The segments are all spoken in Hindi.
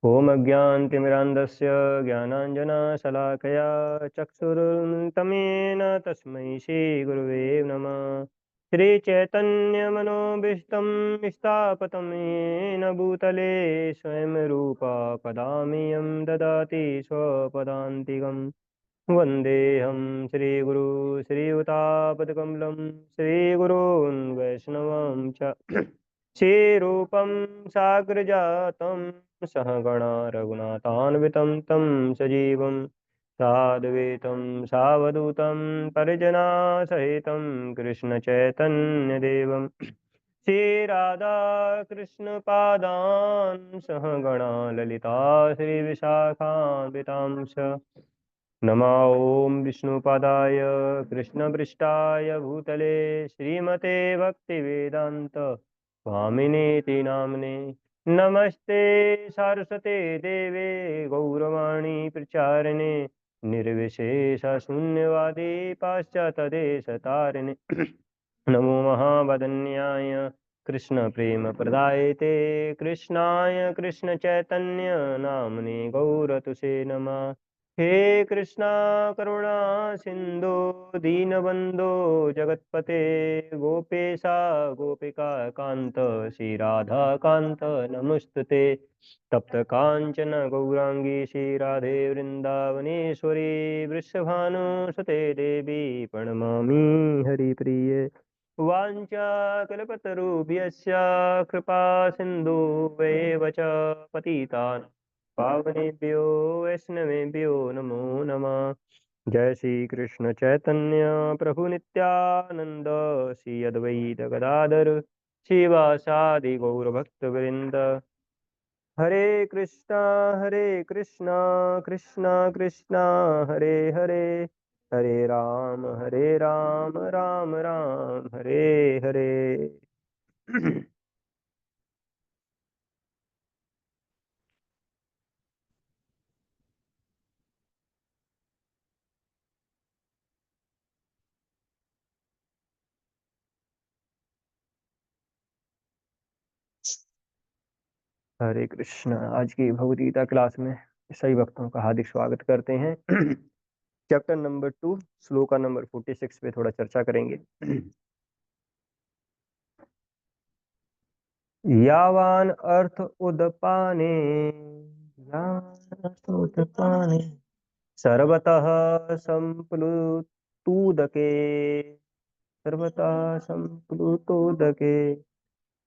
ॐ अज्ञानतिमिरान्धस्य ज्ञानाञ्जनशलाकया चक्षुरुन्मिलितं तस्मै श्रीगुरुवे नमः। श्रीचैतन्यमनोभीष्टं स्थापितं येन भूतले स्वयं रूपा कदा मह्यं ददाति स्वपदान्तिकम्। वन्देऽहं श्रीगुरु श्रीयुतापदकमलं श्रीगुरून् वैष्णवं च श्रीरूपं साग्रजातं सहगणा रघुनाथान्वितं तं सजीवं साद्वैतं सावधूतं परिजनासहितं कृष्णचैतन्यदेवं श्रीराधाकृष्णपादान् सहगणा ललिता श्रीविशाखान्वितांश्च नमो ॐ विष्णुपादाय कृष्णपृष्ठाय भूतले श्रीमते भक्तिवेदान्त स्वामिनेति नाम्ने नमस्ते सरस्वते देवे गौरवाणी प्रचारिणे निर्विशेषशून्यवादी पाश्चात्यदेशतारिणे नमो महावदन्याय कृष्ण प्रेम प्रदायते कृष्णाय कृष्ण चैतन्य नामने गौरतुषे नमः। हे कृष्णा करुणा सिंधु दीनबंधो जगतपते गोपेशा गोपिका कांत श्री राधा कांत नमस्तुते तप्त कांचन गौरांगी श्री राधे वृंदावनेश्वरी वृषभानुसुते देवी प्रणमामि हरिप्रिये वाञ्छाकल्पतरुभ्यश्च कृपा सिन्धुभ्येव च पतितान् पावनेभ्यो वैष्णवेभ्यो नमो नमः। जय श्री कृष्ण चैतन्य प्रभु नित्यानंद श्री अद्वैत गदाधर शिवासादि गौर भक्तवृंद। हरे कृष्णा कृष्णा कृष्णा हरे हरे हरे राम राम राम हरे हरे। हरे कृष्ण। आज की भगवद गीता क्लास में सभी भक्तों का हार्दिक स्वागत करते हैं। चैप्टर नंबर 2 श्लोका नंबर 46 पे थोड़ा चर्चा करेंगे। यावान अर्थ उदपाने यावान अर्थ उदपाने सर्वतः संप्लुतोदके सर्वतः संप्लुतोदके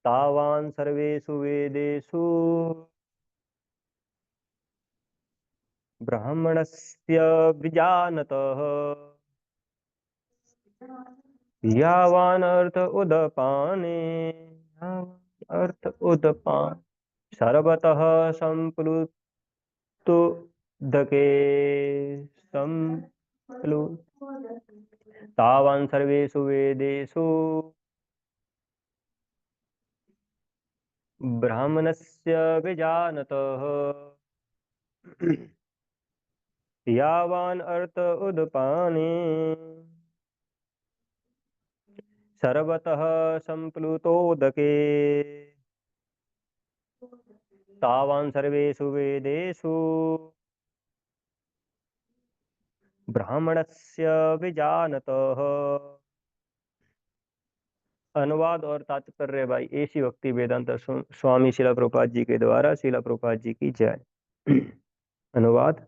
तावान् सर्वेषु वेदेषु ब्राह्मणस्य विजानतः यावान् अर्थ उदपाने अर्थ उदपान सर्वतः संप्लुतोदके संप्लु तावान् सर्वेषु वेदेषु ब्राह्मणस्य विजानतः यावान् अर्थ उदपाने सर्वतः संप्लुतोदके तावान् सर्वेषु वेदेषु ब्राह्मणस्य विजानतः। अनुवाद और तात्पर्य भाई एसी भक्ति वेदांत स्वामी शिला प्रभुपाद जी के द्वारा। शिला प्रभुपाद जी की जय। अनुवाद।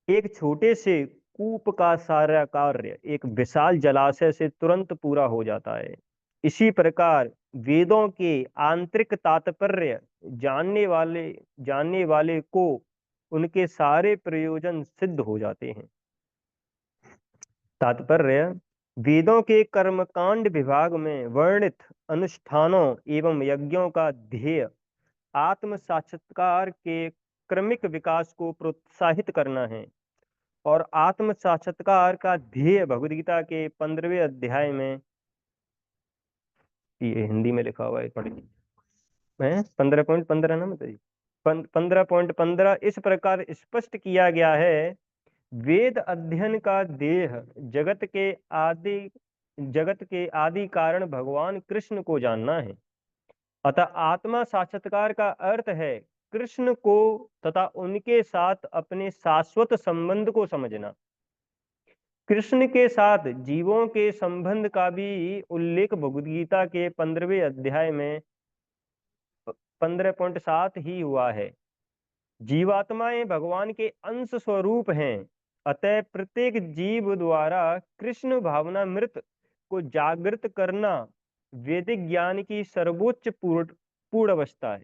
एक छोटे से कूप का सारा कार्य एक विशाल जलाशय से तुरंत पूरा हो जाता है। इसी प्रकार वेदों के आंतरिक तात्पर्य जानने वाले को उनके सारे प्रयोजन सिद्ध हो जाते हैं। तात्पर्य। वेदों के कर्मकांड विभाग में वर्णित अनुष्ठानों एवं यज्ञों का ध्येय आत्म साक्षात्कार के क्रमिक विकास को प्रोत्साहित करना है और आत्म साक्षात्कार का ध्येय भगवद गीता के 15वें अध्याय में, ये हिंदी में लिखा हुआ है, पढ़िए। मैं 15.15 ना मतलब 15.15 इस प्रकार स्पष्ट किया गया है। वेद अध्ययन का ध्येय जगत के आदि कारण भगवान कृष्ण को जानना है। अतः आत्मा साक्षात्कार का अर्थ है कृष्ण को तथा उनके साथ अपने शाश्वत संबंध को समझना। कृष्ण के साथ जीवों के संबंध का भी उल्लेख भगवद गीता के 15वें अध्याय में 15.7 ही हुआ है। जीवात्माएं भगवान के अंश स्वरूप हैं, अतः प्रत्येक जीव द्वारा कृष्ण भावनामृत को जागृत करना वैदिक ज्ञान की सर्वोच्च पूर्णावस्था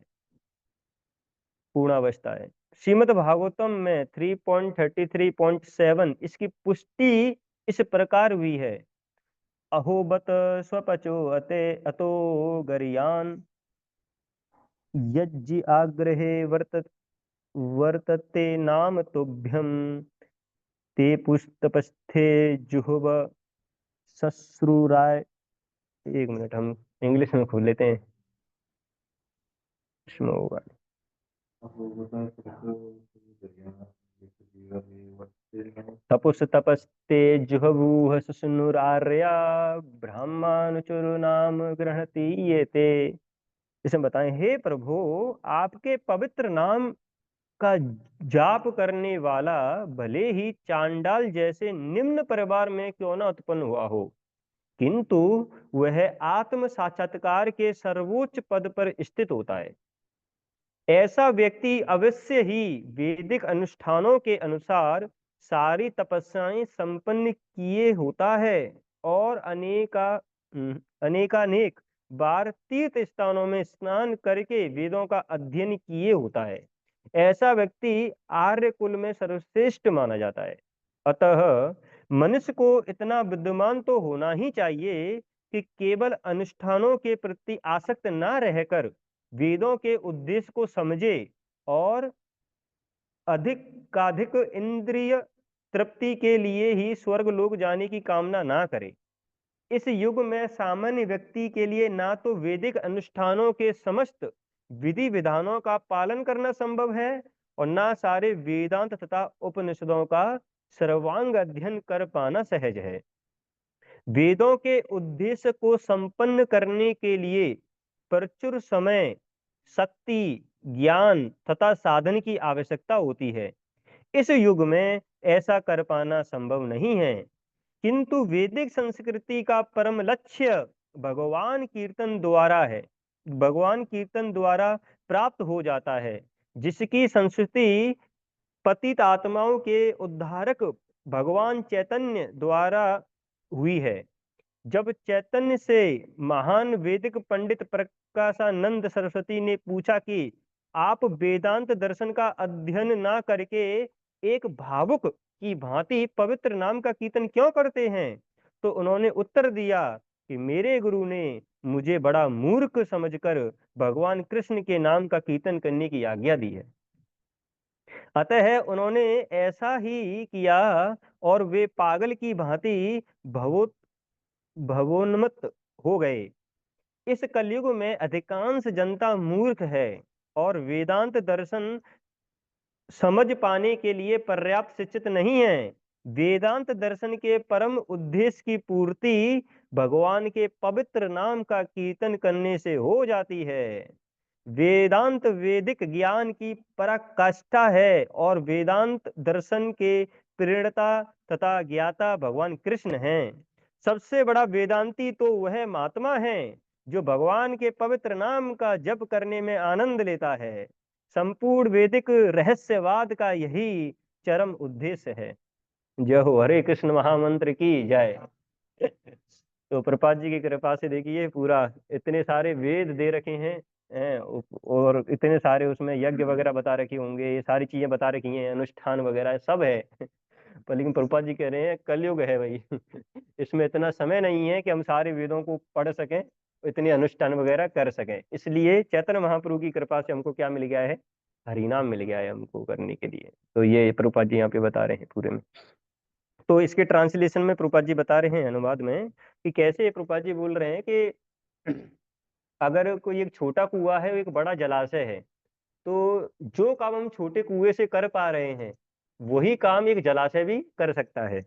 है। श्रीमद् भागवतम में 3.33.7 इसकी पुष्टि इस प्रकार हुई है। अहोबत स्वपचो अते अतो गरियान यज्ञ आग्रहे वर्तते नाम तुभ्यम ते पुष्टपस्थे जुहुव सश्रुराय। एक मिनट, हम इंग्लिश में खोल लेते हैं। तपुस तपस्ते जुहवूह सुनुरार्या ब्रह्मानुचुर नाम गृहती ये ते। इसे बताएं, हे प्रभु, आपके पवित्र नाम का जाप करने वाला भले ही चांडाल जैसे निम्न परिवार में क्यों न उत्पन्न हुआ हो, किंतु वह आत्म साक्षात्कार के सर्वोच्च पद पर स्थित होता है। ऐसा व्यक्ति अवश्य ही वैदिक अनुष्ठानों के अनुसार सारी तपस्याएं संपन्न किए होता है और अनेकानेक बार तीर्थ स्थानों में स्नान करके वेदों का अध्ययन किए होता है। ऐसा व्यक्ति आर्य कुल में सर्वश्रेष्ठ माना जाता है। अतः मनुष्य को इतना बुद्धिमान तो होना ही चाहिए कि केवल अनुष्ठानों के प्रति आसक्त न रहकर वेदों के उद्देश्य को समझे और अधिकाधिक इंद्रिय तृप्ति के लिए ही स्वर्ग लोक जाने की कामना ना करे। इस युग में सामान्य व्यक्ति के लिए ना तो वैदिक अनुष्ठानों के समस्त विधि विधानों का पालन करना संभव है और ना सारे वेदांत तथा उपनिषदों का सर्वांग अध्ययन कर पाना सहज है। वेदों के उद्देश्य को संपन्न करने के लिए प्रचुर समय, शक्ति, ज्ञान तथा साधन की आवश्यकता होती है। इस युग में ऐसा कर पाना संभव नहीं है, किंतु वैदिक संस्कृति का परम लक्ष्य भगवान कीर्तन द्वारा प्राप्त हो जाता है, जिसकी संस्कृति पतित आत्माओं के उद्धारक भगवान चैतन्य द्वारा हुई है। जब चैतन्य से महान वैदिक पंडित प्रकाशानंद सरस्वती ने पूछा कि आप वेदांत दर्शन का अध्ययन ना करके एक भावुक की भांति पवित्र नाम का कीर्तन क्यों करते हैं, तो उन्होंने उत्तर दिया कि मेरे गुरु ने मुझे बड़ा मूर्ख समझकर भगवान कृष्ण के नाम का कीर्तन करने की आज्ञा दी है। अतः उन्होंने ऐसा ही किया और वे पागल की भांति भवोन्मत्त हो गए। इस कलयुग में अधिकांश जनता मूर्ख है और वेदांत दर्शन समझ पाने के लिए पर्याप्त शिक्षित नहीं है। वेदांत दर्शन के परम उद्देश्य की पूर्ति भगवान के पवित्र नाम का कीर्तन करने से हो जाती है। वेदांत वैदिक ज्ञान की पराकाष्ठा है और वेदांत दर्शन के प्रेरणा तथा ज्ञाता भगवान कृष्ण हैं। सबसे बड़ा वेदांती तो वह महात्मा है जो भगवान के पवित्र नाम का जप करने में आनंद लेता है। संपूर्ण वैदिक रहस्यवाद का यही चरम उद्देश्य है। जय हो हरे कृष्ण महामंत्र की जय। तो प्रपात जी की कृपा से देखिए पूरा इतने सारे वेद दे रखे हैं और इतने सारे उसमें यज्ञ वगैरह बता रखे होंगे, ये सारी चीजें बता रखी हैं, अनुष्ठान वगैरह सब है। पर लेकिन प्रभुपाद जी कह रहे हैं कलयुग है भाई। इसमें इतना समय नहीं है कि हम सारे वेदों को पढ़ सकें, इतने अनुष्ठान वगैरह कर सकें। इसलिए चैतन्य महाप्रभु की कृपा से हमको क्या मिल गया है, हरिनाम मिल गया है हमको करने के लिए। तो ये प्रभुपाद जी यहाँ पे बता रहे हैं पूरे में। तो इसके ट्रांसलेशन में प्रभुपाद जी बता रहे हैं अनुवाद में कि कैसे प्रभुपाद जी बोल रहे हैं कि अगर कोई एक छोटा कुआं है, एक बड़ा जलाशय है, तो जो काम हम छोटे कुएं से कर पा रहे हैं वही काम एक जलाशय भी कर सकता है।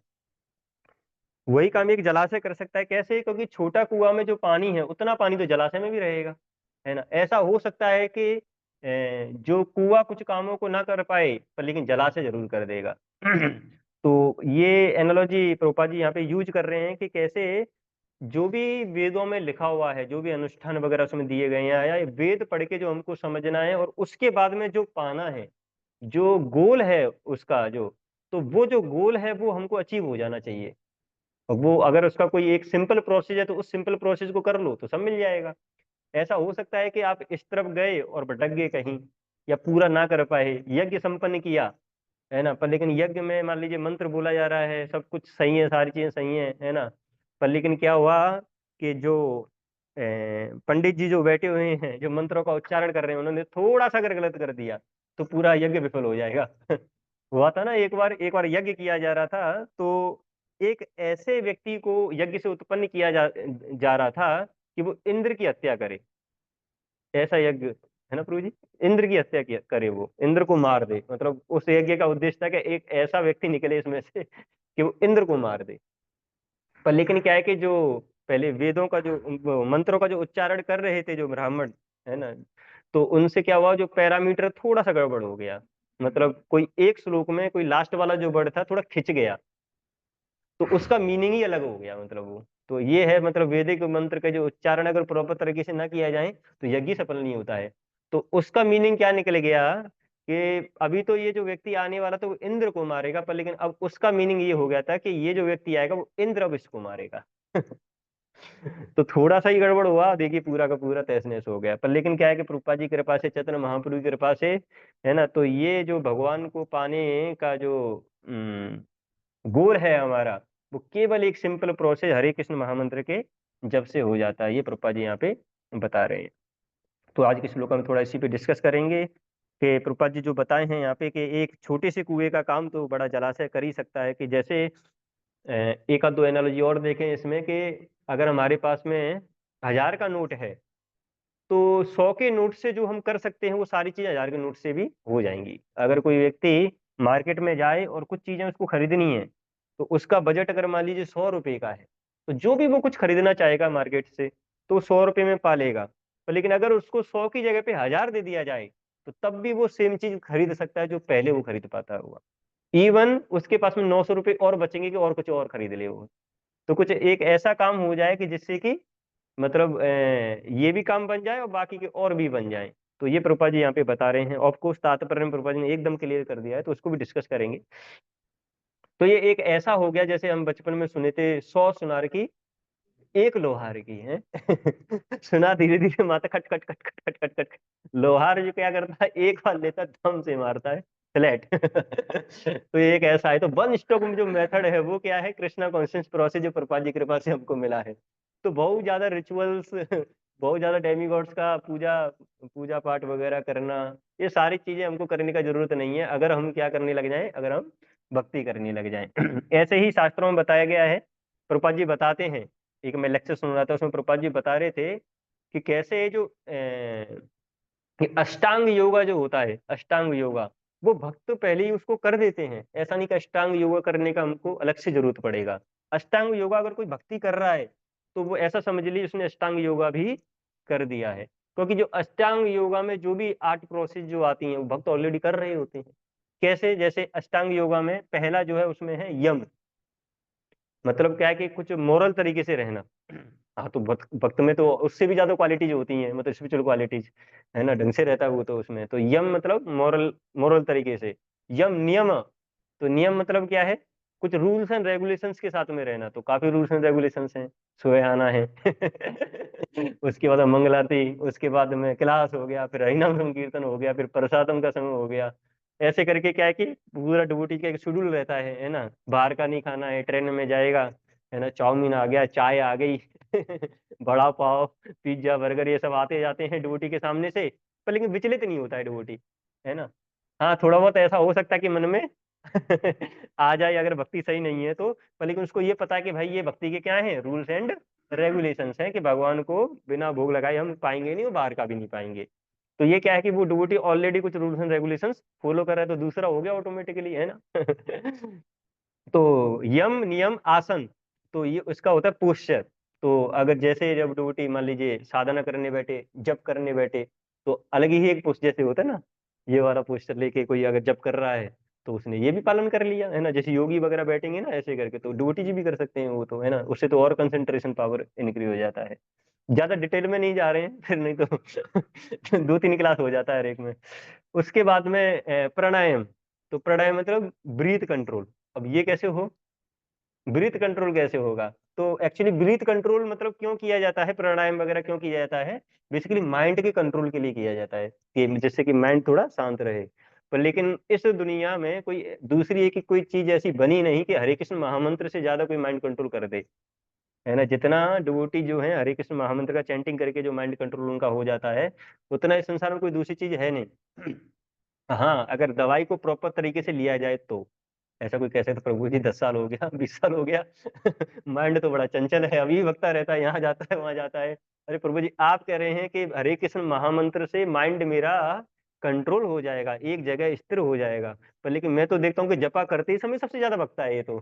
वही काम एक जलाशय कर सकता है कैसे? क्योंकि छोटा कुआं में जो पानी है उतना पानी तो जलाशय में भी रहेगा, है ना। ऐसा हो सकता है कि जो कुआं कुछ कामों को ना कर पाए पर लेकिन जलाशय जरूर कर देगा। तो ये एनालॉजी प्रभुपाद जी यहाँ पे यूज कर रहे हैं कि कैसे जो भी वेदों में लिखा हुआ है, जो भी अनुष्ठान वगैरह उसमें दिए गए हैं, या ये वेद पढ़ के जो हमको समझना है और उसके बाद में जो पाना है, जो गोल है उसका जो, तो वो जो गोल है वो हमको अचीव हो जाना चाहिए। और वो अगर उसका कोई एक सिंपल प्रोसेस है तो उस सिंपल प्रोसेस को कर लो तो सब मिल जाएगा। ऐसा हो सकता है कि आप इस तरफ गए और भटक गए कहीं, या पूरा ना कर पाए, यज्ञ संपन्न किया है ना, पर लेकिन यज्ञ में मान लीजिए मंत्र बोला जा रहा है, सब कुछ सही है, सारी चीजें सही है ना, पर लेकिन क्या हुआ कि जो पंडित जी जो बैठे हुए हैं, जो मंत्रों का उच्चारण कर रहे हैं, उन्होंने थोड़ा सा अगर गलत कर दिया तो पूरा यज्ञ विफल हो जाएगा। हुआ था ना, एक बार यज्ञ किया जा रहा था, तो एक ऐसे व्यक्ति को यज्ञ से उत्पन्न किया जा रहा था कि वो इंद्र की हत्या करे। ऐसा यज्ञ है ना प्रभु जी, इंद्र की हत्या किया करे, वो इंद्र को मार दे, मतलब उस यज्ञ का उद्देश्य था कि एक ऐसा व्यक्ति निकले इसमें से कि वो इंद्र को मार दे। पर लेकिन क्या है कि जो पहले वेदों का जो वो मंत्रों का जो उच्चारण कर रहे थे जो ब्राह्मण, है ना, तो उनसे क्या हुआ, जो पैरामीटर थोड़ा सा गड़बड़ हो गया, मतलब कोई एक श्लोक में कोई लास्ट वाला जो वर्ड था थोड़ा खिंच गया, तो उसका मीनिंग ही अलग हो गया, मतलब वो। तो ये है, मतलब वैदिक मंत्र का जो उच्चारण अगर प्रॉपर तरीके से ना किया जाए तो यज्ञ सफल नहीं होता है। तो उसका मीनिंग क्या निकल गया कि अभी तो ये जो व्यक्ति आने वाला था वो इंद्र को मारेगा, पर लेकिन अब उसका मीनिंग ये हो गया था कि ये जो व्यक्ति आएगा वो इंद्र अब इसको मारेगा। तो थोड़ा सा ही गड़बड़ हुआ, देखिए पूरा का पूरा तहस नहस हो गया। पर लेकिन क्या है कि प्रभुपाद जी की कृपा से, चैतन्य महाप्रभु की कृपा से, है ना, तो ये जो भगवान को पाने का जो गोल है हमारा, वो केवल एक सिंपल प्रोसेस हरे कृष्ण महामंत्र के जब से हो जाता है, ये प्रभुपाद जी यहाँ पे बता रहे हैं। तो आज के श्लोक में थोड़ा इसी पे डिस्कस करेंगे कि प्रभुपाद जी जो बताए हैं यहाँ पे कि एक छोटे से कुएं का काम तो बड़ा जलाशय कर ही सकता है। कि जैसे एक आध दो एनालॉजी और देखें इसमें, कि अगर हमारे पास में 1000 का नोट है तो 100 के नोट से जो हम कर सकते हैं वो सारी चीजें 1000 के नोट से भी हो जाएंगी। अगर कोई व्यक्ति मार्केट में जाए और कुछ चीजें उसको खरीदनी है, तो उसका बजट अगर मान लीजिए 100 रुपए का है, तो जो भी वो कुछ खरीदना चाहेगा मार्केट से तो 100 रुपए में पा लेगा। पर लेकिन अगर उसको 100 की जगह पे 1000 दे दिया जाए तो तब भी वो सेम चीज खरीद सकता है जो पहले वो खरीद पाता हुआ। इवन उसके पास में 900 रुपये और बचेंगे कि और कुछ और खरीद ले वो। तो कुछ एक ऐसा काम हो जाए कि जिससे कि मतलब ये भी काम बन जाए और बाकी के और भी बन जाए। तो ये प्रभुपाद जी यहाँ पे बता रहे हैं। ऑफ कोर्स तात्पर्य में प्रभुपाद जी ने एकदम क्लियर कर दिया है, तो उसको भी डिस्कस करेंगे। तो ये एक ऐसा हो गया जैसे हम बचपन में सुने थे, 100 सुनार की एक लोहार की है। सुना धीरे धीरे माथा खट खट खट खट खट खट खट। लोहार जो क्या करता है, एक बार लेता है, दम से मारता है फ्लैट। तो ये एक ऐसा है। तो वन स्टॉक में जो मेथड है वो क्या है, कृष्णा कॉन्शियस प्रोसेस, जो प्रभुपाद जी की कृपा से हमको मिला है। तो बहुत ज्यादा रिचुअल्स, बहुत ज्यादा डेमीगॉड्स का पूजा पूजा पाठ वगैरह करना, ये सारी चीजें हमको करने का जरूरत नहीं है अगर हम क्या करने लग जाएं, अगर हम भक्ति करने लग जाएं। ऐसे ही शास्त्रों में बताया गया है। प्रभुपाद जी बताते हैं, एक मैं लेक्चर सुन रहा था उसमें प्रभुपाद जी बता रहे थे कि कैसे जो कि अष्टांग योगा जो होता है, अष्टांग योगा, वो भक्त पहले ही उसको कर देते हैं। ऐसा नहीं कि अष्टांग योगा करने का हमको अलग से जरूरत पड़ेगा। अष्टांग योगा अगर कोई भक्ति कर रहा है तो वो ऐसा समझ लीजिए उसने अष्टांग योगा भी कर दिया है, क्योंकि जो अष्टांग योगा में जो भी 8 प्रोसेस जो आती हैं वो भक्त ऑलरेडी कर रहे होते हैं। कैसे, जैसे अष्टांग योगा में पहला जो है उसमें है यम, मतलब क्या है कि कुछ मोरल तरीके से रहना। हाँ, तो भक्त में तो उससे भी ज्यादा क्वालिटीज होती हैं, मतलब स्पिरिचुअल क्वालिटीज, है ना, ढंग से रहता है वो तो उसमें। तो यम मतलब मोरल, मोरल तरीके से। यम नियम, तो नियम मतलब क्या है, कुछ रूल्स एंड रेगुलेशंस के साथ में रहना। तो काफी रूल्स एंड रेगुलेशंस हैं, सुबह आना है। उसके बाद मंगल आरती, उसके बाद में क्लास हो गया, फिर हरिनाम संकीर्तन हो गया, फिर प्रसादम का समय हो गया। ऐसे करके क्या है कि पूरा डिवोटी का एक शेड्यूल रहता है ना। बाहर का नहीं खाना है, ट्रेन में जाएगा, है ना, चाउमीन आ गया, चाय आ गई, बड़ा पाव, पिज्जा, बर्गर, ये सब आते जाते हैं डिवोटी के सामने से। पर लेकिन विचलित नहीं होता है डिवोटी, है ना। हाँ, थोड़ा बहुत ऐसा हो सकता है कि मन में आ जाए अगर भक्ति सही नहीं है तो। पर लेकिन उसको ये पता है कि भाई ये भक्ति के क्या है, रूल्स एंड रेगुलेशंस हैं, कि भगवान को बिना भोग लगाए हम पाएंगे नहीं और बाहर का भी नहीं पाएंगे। तो ये क्या है कि वो डिवोटी ऑलरेडी कुछ रूल्स एंड रेगुलेशंस फॉलो कर रहा है, तो दूसरा हो गया ऑटोमेटिकली, है ना। तो यम नियम आसन, तो ये उसका होता है पोस्चर। तो अगर जैसे जब डिवोटी मान लीजिए साधना करने बैठे, जप करने बैठे, तो अलग ही एक पोस्ट जैसे होता है ना, ये वाला पोस्टर लेके कोई अगर जप कर रहा है तो उसने ये भी पालन कर लिया, है ना। जैसे योगी वगैरह बैठेंगे ना ऐसे करके, तो डिवोटी जी भी कर सकते हैं वो तो, है ना। उससे तो और कंसंट्रेशन पावर इंक्रीज हो जाता है। ज्यादा डिटेल में नहीं जा रहे हैं फिर, नहीं तो 2-3 क्लास हो जाता है हर एक में। उसके बाद में प्राणायाम। तो प्राणायाम मतलब ब्रीथ कंट्रोल। अब ये कैसे हो, ब्रीथ कंट्रोल कैसे होगा? तो एक्चुअली ब्रीथ कंट्रोल मतलब क्यों किया जाता है, प्राणायाम वगैरह क्यों किया जाता है? बेसिकली माइंड के कंट्रोल के लिए किया जाता है, कि जिससे कि माइंड थोड़ा शांत रहे। पर लेकिन इस दुनिया में कोई दूसरी एक कोई चीज ऐसी बनी नहीं कि हरे कृष्ण महामंत्र से ज्यादा कोई माइंड कंट्रोल कर दे, है ना। जितना डिवोटी जो है हरे कृष्ण महामंत्र का चैंटिंग करके जो माइंड कंट्रोल उनका हो जाता है, उतना इस संसार में कोई दूसरी चीज है नहीं। हाँ, अगर दवाई को प्रॉपर तरीके से लिया जाए तो। ऐसा कोई कह सकता प्रभु जी 10 साल हो गया, 20 साल हो गया, माइंड तो बड़ा चंचल है, अभी भगता रहता है, यहाँ जाता है वहां जाता है। अरे प्रभु जी आप कह रहे हैं कि हरे कृष्ण महामंत्र से माइंड मेरा कंट्रोल हो जाएगा, एक जगह स्थिर हो जाएगा। पर लेकिन मैं तो देखता हूँ कि जपा करते ही समय सबसे ज्यादा भगता है ये तो।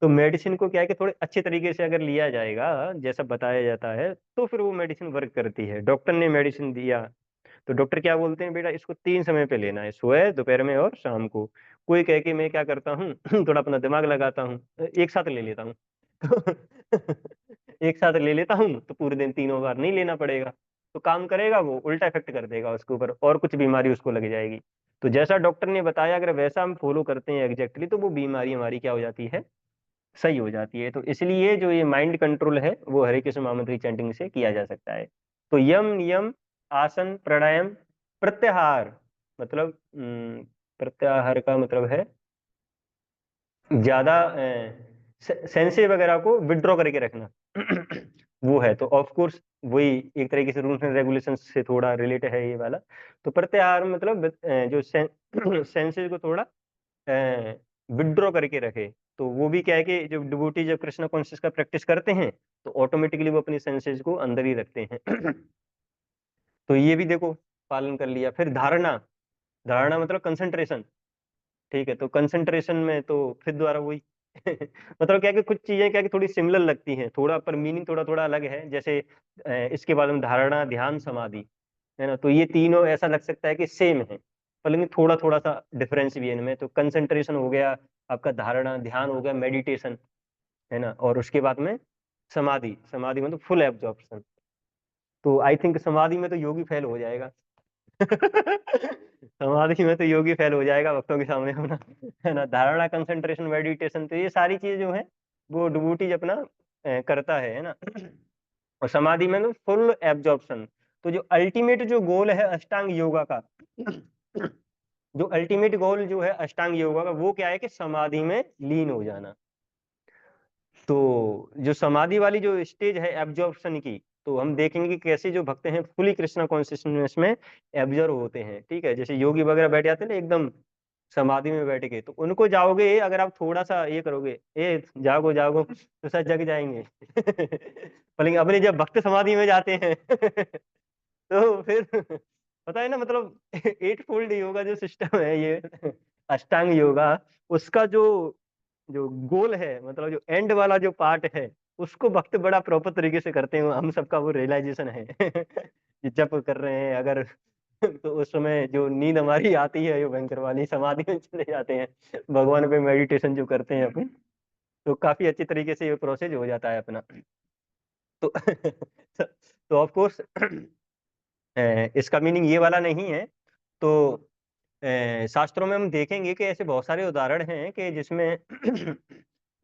तो मेडिसिन को क्या है कि थोड़े अच्छे तरीके से अगर लिया जाएगा जैसा बताया जाता है, तो फिर वो मेडिसिन वर्क करती है। डॉक्टर ने मेडिसिन दिया तो डॉक्टर क्या बोलते हैं, बेटा इसको 3 समय पे लेना है, सुबह दोपहर में और शाम को। कोई कह के मैं क्या करता हूँ, थोड़ा अपना दिमाग लगाता हूँ, एक साथ ले लेता हूँ। एक साथ ले लेता हूँ तो पूरे दिन 3 बार नहीं लेना पड़ेगा, तो काम करेगा वो, उल्टा इफेक्ट कर देगा उसके ऊपर और कुछ बीमारी उसको लग जाएगी। तो जैसा डॉक्टर ने बताया अगर वैसा हम फॉलो करते हैं एग्जैक्टली, तो वो बीमारी हमारी क्या हो जाती है, सही हो जाती है। तो इसलिए जो ये माइंड कंट्रोल है वो हरे कृष्ण महामंत्र चैंटिंग से किया जा सकता है। तो यम नियम आसन प्राणायाम प्रत्याहार, मतलब प्रत्याहार का मतलब है ज्यादा सेंसे वगैरह को विड्रॉ करके रखना। वो है तो ऑफ कोर्स वही एक तरीके से रूल्स एंड रेगुलेशन से थोड़ा रिलेटेड है ये वाला। तो प्रत्याहार मतलब जो सेंसेस को थोड़ा विड्रॉ करके रखे। तो वो भी क्या है कि जब डिवोटी जब कृष्ण कॉन्शियस का प्रैक्टिस करते हैं तो ऑटोमेटिकली वो अपनी सेंसेस को अंदर ही रखते हैं। तो ये भी देखो पालन कर लिया। फिर धारणा, धारणा मतलब कंसंट्रेशन, ठीक है। तो कंसंट्रेशन में तो फिर दोबारा वही मतलब क्या है कि कुछ चीजें क्या है कि थोड़ी सिमिलर लगती हैं थोड़ा, पर मीनिंग थोड़ा थोड़ा अलग है। जैसे इसके बाद में धारणा ध्यान समाधि, है ना। तो ये तीनों ऐसा लग सकता है कि सेम है, पर लेकिन थोड़ा थोड़ा सा डिफरेंस भी है इनमें। तो कंसंट्रेशन हो गया आपका, धारणा ध्यान हो गया मेडिटेशन, है ना। और उसके बाद में समाधि, समाधि मतलब फुल एब्जॉर्प्शन। तो आई थिंक समाधि में तो योगी फेल हो जाएगा। समाधि में तो योगी फेल हो जाएगा भक्तों के सामने अपना, है ना। धारणा कंसंट्रेशन मेडिटेशन, तो ये सारी चीजें जो है वो डिवोटी अपना करता है ना। और समाधि में तो फुल एब्जॉर्प्शन। तो जो अल्टीमेट जो गोल है अष्टांग योगा का, जो अल्टीमेट गोल जो है अष्टांग योगा का, वो क्या है कि समाधि में लीन हो जाना। तो जो समाधि वाली जो स्टेज है एब्जॉर्प्शन की, तो हम देखेंगे कि कैसे जो भक्त हैं फुली कृष्णा कॉन्शियसनेस में एब्जॉर्व होते हैं, ठीक है। जैसे योगी वगैरह बैठ जाते हैं ना एकदम समाधि में बैठ के, तो उनको जाओगे अगर आप थोड़ा सा ये करोगे, ए जागो जागो, तो शायद जग जाएंगे। पर लेकिन अपने जब भक्त समाधि में जाते हैं तो फिर पता है ना, मतलब 8 फोल्ड योगा जो सिस्टम है ये अष्टांग योगा, उसका जो जो गोल है, मतलब जो एंड वाला जो पार्ट है, उसको भक्त बड़ा प्रॉपर तरीके से करते हैं। हम सबका वो रियलाइजेशन है कि जब कर रहे हैं अगर तो उस समय जो नींद हमारी आती है जो भयंकर वाली, समाधि में चले जाते हैं भगवान पे मेडिटेशन जो करते हैं अपन, तो काफी अच्छी तरीके से ये प्रोसेस हो जाता है अपना। तो तो ऑफ कोर्स इसका मीनिंग ये वाला नहीं है। तो शास्त्रों में हम देखेंगे कि ऐसे बहुत सारे उदाहरण हैं कि जिसमें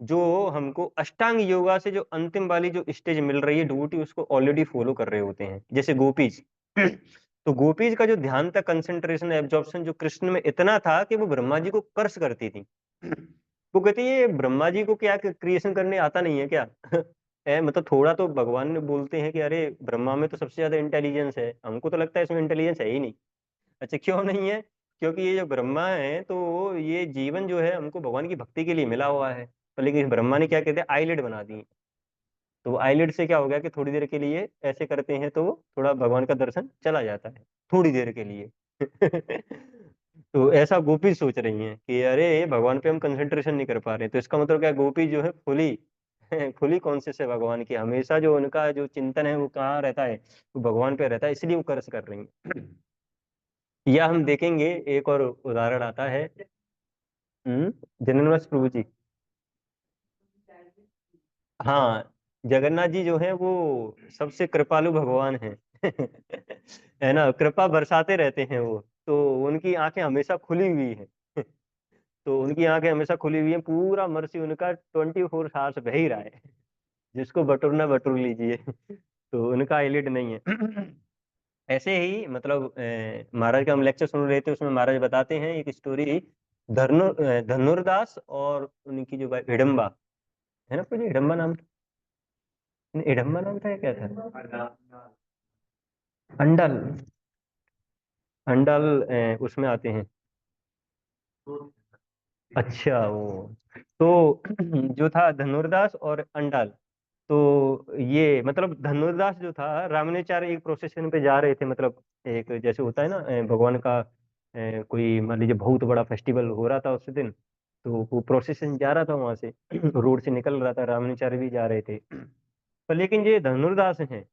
जो हमको अष्टांग योगा से जो अंतिम वाली जो स्टेज मिल रही है, डिवोटी उसको ऑलरेडी फॉलो कर रहे होते हैं, जैसे गोपीज। तो गोपीज का जो ध्यान था, कंसंट्रेशन एब्जॉर्प्शन जो कृष्ण में इतना था कि वो ब्रह्मा जी को कर्ष करती थी। वो कहती है ब्रह्मा जी को क्या क्रिएशन करने आता नहीं है क्या? मतलब थोड़ा तो भगवान ने बोलते हैं कि अरे ब्रह्मा में तो सबसे ज्यादा इंटेलिजेंस है, हमको तो लगता है इसमें इंटेलिजेंस है ही नहीं। अच्छा क्यों नहीं है? क्योंकि ये जो ब्रह्मा है तो ये जीवन जो है हमको भगवान की भक्ति के लिए मिला हुआ है। पर लेकिन ब्रह्मा ने क्या कहते हैं आईलिड बना दी। तो वो आईलिड से क्या हो गया कि थोड़ी देर के लिए ऐसे करते हैं तो थोड़ा भगवान का दर्शन चला जाता है, थोड़ी देर के लिए। तो ऐसा गोपी सोच रही हैं कि अरे भगवान पे हम कंसंट्रेशन नहीं कर पा रहे, तो इसका मतलब क्या गोपी जो है फुली फुली कॉन्शियस है भगवान की, हमेशा जो उनका जो चिंतन है वो कहाँ रहता है, वो भगवान पे रहता है, इसलिए वो कर्ज कर रही हैं। या हम देखेंगे एक और उदाहरण आता है। जगन्नाथ प्रभु जी। हाँ, जगन्नाथ जी जो है वो सबसे कृपालु भगवान है। है ना, कृपा बरसाते रहते हैं वो। तो उनकी आंखें हमेशा खुली हुई है। तो उनकी आंखें हमेशा खुली हुई है, पूरा मर्सी उनका 24 आवर्स बह ही रहा है। जिसको बटोरना बटोर लीजिए। तो उनका आईलिड नहीं है। ऐसे ही मतलब महाराज का हम लेक्चर सुन रहे थे, उसमें महाराज बताते हैं एक स्टोरी। धनुर्दास और उनकी जो हिडम्बा है ना, कुछ हिडम्बा नाम था। हिडम्बा नाम था या क्या था? अंडल। अंडल उसमें आते हैं। अच्छा वो, तो जो था धनुर्दास और अंडाल। तो ये मतलब धनुर्दास जो था, रामानुचार्य एक प्रोसेशन पे जा रहे थे, मतलब एक जैसे होता है ना भगवान का कोई मान लीजिए बहुत बड़ा फेस्टिवल हो रहा था उस दिन। तो वो प्रोसेशन जा रहा था वहां से, रोड से निकल रहा था, रामानुचार्य भी जा रहे थे। पर लेकिन ये धनुर्दास हैं,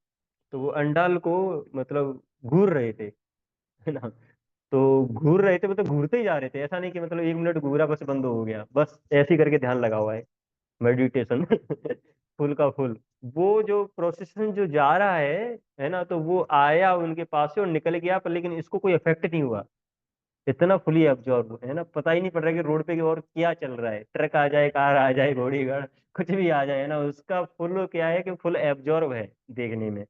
तो वो अंडाल को मतलब घूर रहे थे, है ना। तो घूर रहे थे, मतलब घूरते ही जा रहे थे, ऐसा नहीं कि मतलब 1 मिनट घूरा बस बंद हो गया, बस ऐसे ही करके ध्यान लगा हुआ है, मेडिटेशन। फुल का फुल। वो जो प्रोसेशन जो जा रहा है ना, तो वो आया उनके पास से और निकल गया, पर लेकिन इसको कोई इफेक्ट नहीं हुआ। इतना फुली एब्जॉर्ब है ना, पता ही नहीं पड़ रहा कि रोड पे की और क्या चल रहा है, ट्रक आ जाए, कार आ जाए, घोड़ी गाड़ कुछ भी आ जाए ना, उसका फुल क्या है कि फुल एब्जॉर्ब है देखने में।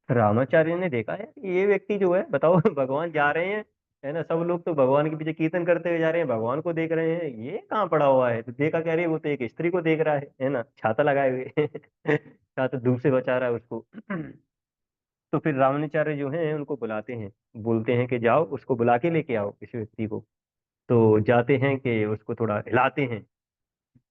रामाचार्य ने देखा है ये व्यक्ति जो है, बताओ, भगवान जा रहे हैं, है ना, सब लोग तो भगवान के पीछे कीर्तन करते हुए जा रहे हैं, भगवान को देख रहे हैं, ये कहाँ पड़ा हुआ है। तो देखा कह रही है, वो तो एक स्त्री को देख रहा है ना, छाता लगाए हुए। छाता धूप से बचा रहा है उसको। तो फिर रामाचार्य जो है उनको बुलाते हैं, बोलते हैं कि जाओ उसको बुला के लेके आओ इस व्यक्ति को। तो जाते हैं कि उसको थोड़ा हिलाते हैं।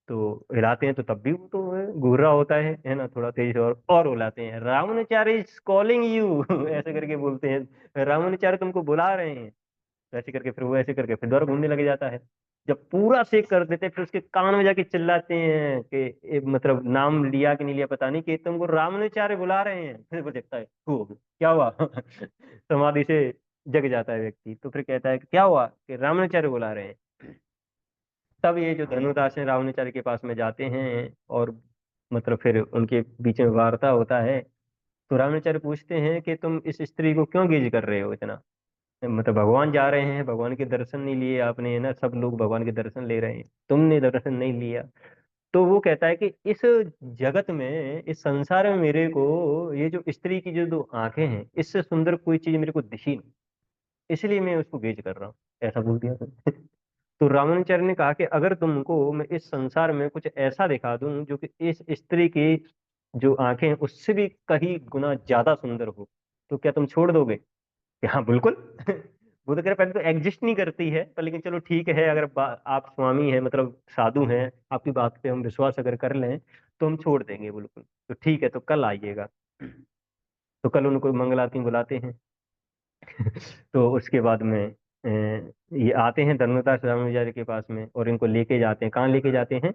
तो हिलाते हैं तो तब भी वो तो घूर रहा होता है ना, थोड़ा तेज से और हिलाते हैं, रामानुचार्य इज कॉलिंग यू। ऐसे करके बोलते हैं, रामानुचार्य तुमको बुला रहे हैं। तो ऐसे करके फिर वो ऐसे करके फिर दोबारा घूमने लग जाता है। जब पूरा सेक कर देते हैं, फिर उसके कान में जाके चिल्लाते हैं कि मतलब नाम लिया कि नहीं लिया पता नहीं, कि तुमको रामानुचार्य बुला रहे हैं। फिर वो देखता है, हो क्या हुआ। समाधि से जग जाता है व्यक्ति, तो फिर कहता है कि क्या हुआ, कि रामानुचार्य बुला रहे हैं। तब ये जो धनुदास है रावणाचार्य के पास में जाते हैं, और मतलब फिर उनके बीच में वार्ता होता है। तो रावणाचार्य पूछते हैं कि तुम इस स्त्री को क्यों गेज कर रहे हो इतना, मतलब भगवान जा रहे हैं, भगवान के दर्शन नहीं लिए आपने, है ना, सब लोग भगवान के दर्शन ले रहे हैं, तुमने दर्शन नहीं लिया। तो वो कहता है कि इस जगत में, इस संसार में मेरे को ये जो स्त्री की जो दो आंखें हैं, इससे सुंदर कोई चीज मेरे को दिखी नहीं, इसलिए मैं उसको गेज कर रहा हूँ। ऐसा बोल दिया था। तो रामानुचार्य ने कहा कि अगर तुमको मैं इस संसार में कुछ ऐसा दिखा दूं जो कि इस स्त्री की जो आंखें हैं उससे भी कहीं गुना ज्यादा सुंदर हो, तो क्या तुम छोड़ दोगे? कि हाँ बिल्कुल। वो तो कह रहे पहले तो एग्जिस्ट नहीं करती है, पर लेकिन चलो ठीक है, अगर आप स्वामी हैं, मतलब साधु हैं, आपकी बात पे हम विश्वास अगर कर लें, तो हम छोड़ देंगे बिल्कुल। तो ठीक है, तो कल आइएगा। तो कल उनको मंगलाती बुलाते हैं। तो उसके बाद में ये आते हैं धर्मदास रामानुजाचार्य के पास में, और इनको लेके जाते हैं, कहाँ लेके जाते हैं,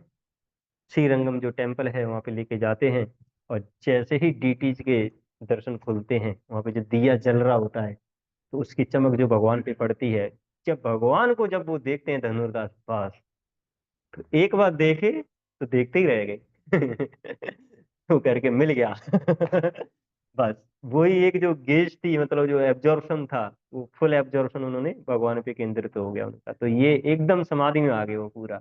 श्रीरंगम जो टेम्पल है वहां पे लेके जाते हैं। और जैसे ही डीटीज के दर्शन खुलते हैं, वहां पे जो दिया जल रहा होता है, तो उसकी चमक जो भगवान पे पड़ती है, जब भगवान को जब वो देखते हैं धनुर्दास पास, तो एक बार देखे तो देखते ही रह गए। तो करके मिल गया। बस वही एक जो गेज थी, मतलब जो एब्जॉर्प्शन था, वो फुल एब्जॉर्प्शन उन्होंने भगवान पे केंद्रित हो गया उनका, तो ये एकदम समाधि में आ गए वो पूरा,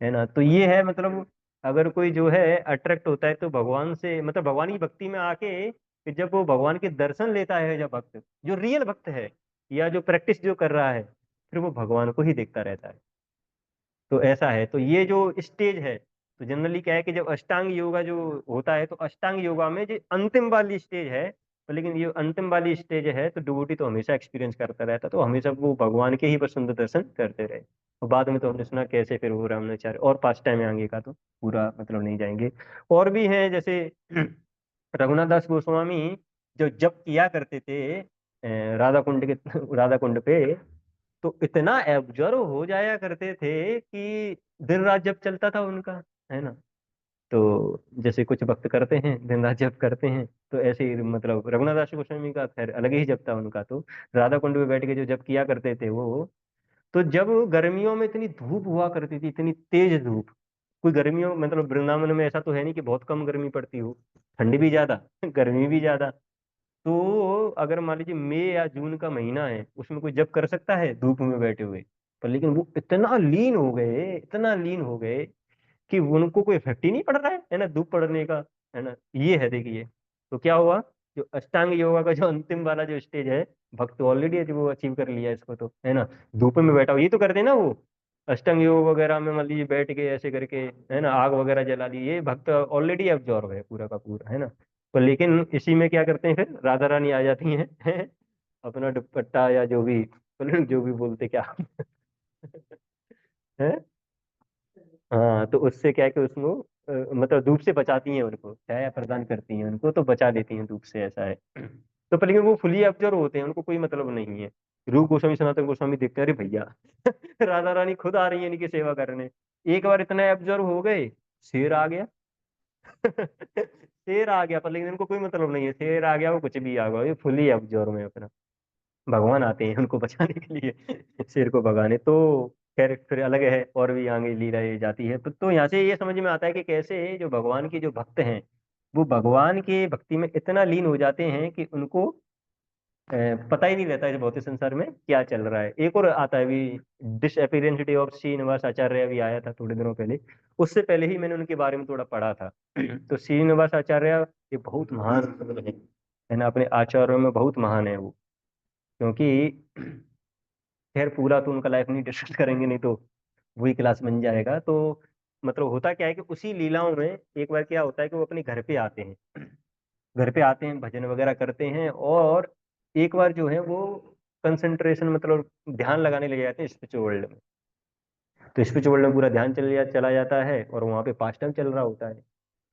है ना। तो ये है मतलब, अगर कोई जो है अट्रैक्ट होता है तो भगवान से, मतलब भगवान की भक्ति में आके, कि जब वो भगवान के दर्शन लेता है, जब भक्त जो रियल भक्त है, या जो प्रैक्टिस जो कर रहा है, फिर वो भगवान को ही देखता रहता है। तो ऐसा है, तो ये जो स्टेज है, तो जनरली क्या है कि जब अष्टांग योगा जो होता है, तो अष्टांग योगा में जो अंतिम वाली स्टेज है, तो लेकिन ये अंतिम वाली स्टेज है, तो डिवोटी तो हमेशा एक्सपीरियंस करता रहता, तो हमेशा वो भगवान के ही बस सुंदर दर्शन करते रहे। और बाद में तो हमने सुना कैसे फिर वो रामानुचार्य, और पास टाइम में आगे का तो पूरा मतलब नहीं जाएंगे। और भी हैं जैसे रघुनाथ दास गोस्वामी, जो जप किया करते थे राधा कुंड के, राधा कुंड पे, तो इतना एब्जॉर्व हो जाया करते थे कि दिन रात जब चलता था उनका, है ना। तो जैसे कुछ भक्त करते हैं, दिन रात जप करते हैं, तो ऐसे ही मतलब रघुनाथ दास गोस्वामी का खैर अलग ही जप था उनका। तो राधा कुंड में बैठ के जो जप किया करते थे वो, तो जब गर्मियों में इतनी धूप हुआ करती थी, इतनी तेज धूप, कोई गर्मियों मतलब वृंदावन में ऐसा तो है नहीं कि बहुत कम गर्मी पड़ती हो, ठंडी भी ज्यादा गर्मी भी ज्यादा। तो अगर मान लीजिए मई या जून का महीना है, उसमें कोई जब कर सकता है धूप में बैठे हुए? पर लेकिन वो इतना लीन हो गए, इतना लीन हो गए कि उनको कोई इफेक्ट ही नहीं पड़ रहा है ना धूप पड़ने का, है ना। ये है देखिए। तो क्या हुआ, जो अष्टांग योगा का जो अंतिम वाला जो स्टेज है, भक्त ऑलरेडी वो अचीव कर लिया इसको, तो है ना। धूप में बैठा हो, ये तो करते हैं ना वो अष्टांग योग वगैरह में, मान लीजिए बैठ के ऐसे करके, है ना, आग वगैरह जला ली, ये भक्त ऑलरेडी एब्जॉर्व है पूरा का पूरा, है ना। पर लेकिन इसी में क्या करते हैं, फिर राधा रानी आ जाती हैं अपना दुपट्टा या जो भी जो भी बोलते क्या है। हाँ, तो उससे क्या है कि उसको मतलब धूप से बचाती हैं, उनको छाया प्रदान करती हैं, उनको तो बचा देती हैं धूप से, ऐसा है। तो पर लेकिन वो फुली ऑब्जर्व होते हैं, उनको कोई मतलब नहीं है। रूप गोस्वामी सनातन गोस्वामी देखते हैं, अरे भैया राधा रानी खुद आ रही है इनकी सेवा करने। एक बार इतना ऑब्जर्व हो गए, शेर आ गया शेर आ गया, पर लेकिन इनको कोई मतलब नहीं है, शेर आ गया वो कुछ भी आ गया, ये फुली ऑब्जर्व में अपना। भगवान आते हैं उनको बचाने के लिए शेर को भगाने। तो खैर फिर अलग है, और भी आगे लीला ये जाती है। तो यहाँ से ये समझ में आता है कि कैसे जो भगवान के जो भक्त हैं, वो भगवान के भक्ति में इतना लीन हो जाते हैं कि उनको पता ही नहीं रहता इस भौतिक संसार में क्या चल रहा है। एक और आता है अभी, डिसअपीयरेंस डे ऑफ श्रीनिवास आचार्य, अभी आया था थोड़े दिनों पहले। उससे पहले ही मैंने उनके बारे में थोड़ा पढ़ा था तो श्रीनिवास आचार्य ये बहुत महान है ना, अपने आचार्यों में बहुत महान है वो। क्योंकि खैर पूरा तो उनका लाइफ नहीं डिस्कस करेंगे, नहीं तो वही क्लास बन जाएगा। तो मतलब होता क्या है कि उसी लीलाओं में एक बार क्या होता है कि वो अपने घर पे आते हैं, घर पे आते हैं, भजन वगैरह करते हैं, और एक बार जो है वो कंसंट्रेशन मतलब ध्यान लगाने लगे जाते हैं स्पिरिचुअल वर्ल्ड में। तो स्पिरिचुअल वर्ल्ड में पूरा ध्यान चला जाता है, और वहाँ पे पास टाइम चल रहा होता है।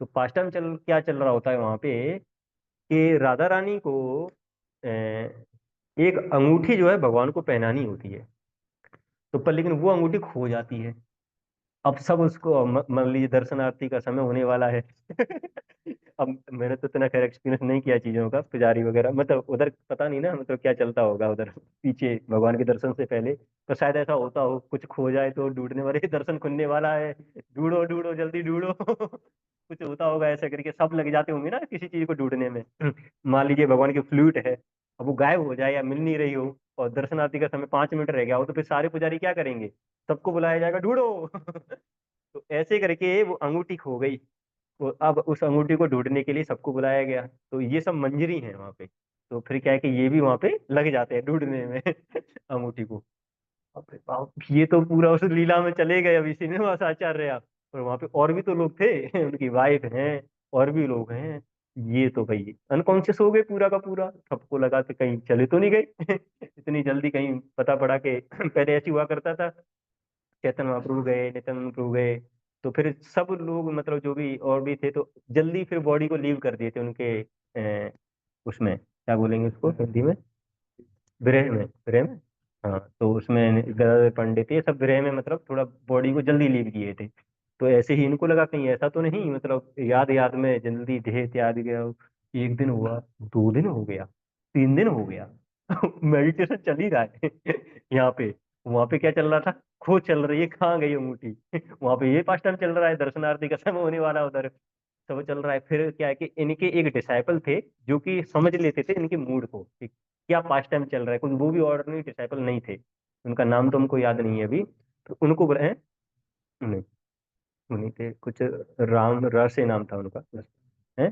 तो पास टाइम क्या चल रहा होता है वहाँ पे, कि राधा रानी को एक अंगूठी जो है भगवान को पहनानी होती है। तो पर लेकिन वो अंगूठी खो जाती है। अब सब उसको मान लीजिए दर्शनार्थी का समय होने वाला है अब मैंने तो इतना खैर एक्सपीरियंस नहीं किया चीजों का, पुजारी वगैरह मतलब उधर पता नहीं ना, मतलब क्या चलता होगा उधर पीछे भगवान के दर्शन से पहले। तो शायद ऐसा होता हो, कुछ खो जाए तो ढूंढने वाले दर्शन खुलने वाला है, ढूंढो ढूंढो जल्दी ढूंढो कुछ होता होगा ऐसा करके, सब लग जाते होंगे ना किसी चीज को ढूंढने में मान लीजिए भगवान की फ्लूट है, अब वो गायब हो जाए या मिल नहीं रही हो, और दर्शनार्थी का समय 5 मिनट रह गया हो, तो फिर सारे पुजारी क्या करेंगे, सबको बुलाया जाएगा ढूंढो तो ऐसे करके वो अंगूठी खो गई। वो अब उस अंगूठी को ढूंढने के लिए सबको बुलाया गया, तो ये सब मंजरी हैं वहां पे। तो फिर क्या है कि ये भी वहां पे लग जाते हैं ढूंढने में अंगूठी को। अबे बाप, ये तो पूरा उस लीला में चले गए अभी श्रीनिवास आचार्य आप। और वहां पे और भी तो लोग थे उनकी वाइफ हैं, और भी लोग हैं। ये तो भाई अनकॉन्शियस हो गए पूरा का पूरा, सबको लगा कि कहीं चले तो नहीं गए इतनी जल्दी, कहीं पता पड़ा कि पहले ऐसी हुआ करता था, चैतन्य महाप्रभु गए, नित्यानंद महाप्रभु गए, तो फिर सब लोग मतलब जो भी और भी थे, तो जल्दी फिर बॉडी को लीव कर दिए थे उनके उसमें, क्या बोलेंगे उसको हिंदी में, विरह में, विरह में। हाँ, तो उसमें गदाधर पंडित ये सब विरह में मतलब थोड़ा बॉडी को जल्दी लीव किए थे। तो ऐसे ही इनको लगा कहीं ऐसा तो नहीं, मतलब याद याद में जल्दी देह त्याग गया हो। एक दिन हुआ, 2 दिन हो गया, 3 दिन हो गया मेडिटेशन चल ही रहा है यहाँ पे। वहां पे क्या चल रहा था, खोज चल रही है कहाँ गई अंगूठी वहां पे ये पास टाइम चल रहा है, दर्शनार्थी का समय होने वाला है उधर, सब चल रहा है। फिर क्या है कि इनके एक डिसाइपल थे जो कि समझ लेते थे इनके मूड को कि क्या पास टाइम चल रहा है, कुछ वो भी ऑर्डिनरी डिसाइपल नहीं थे, उनका नाम तो हमको याद नहीं है अभी। तो उनको बुलाए, नहीं वो नहीं थे कुछ, राम र से नाम था उनका, है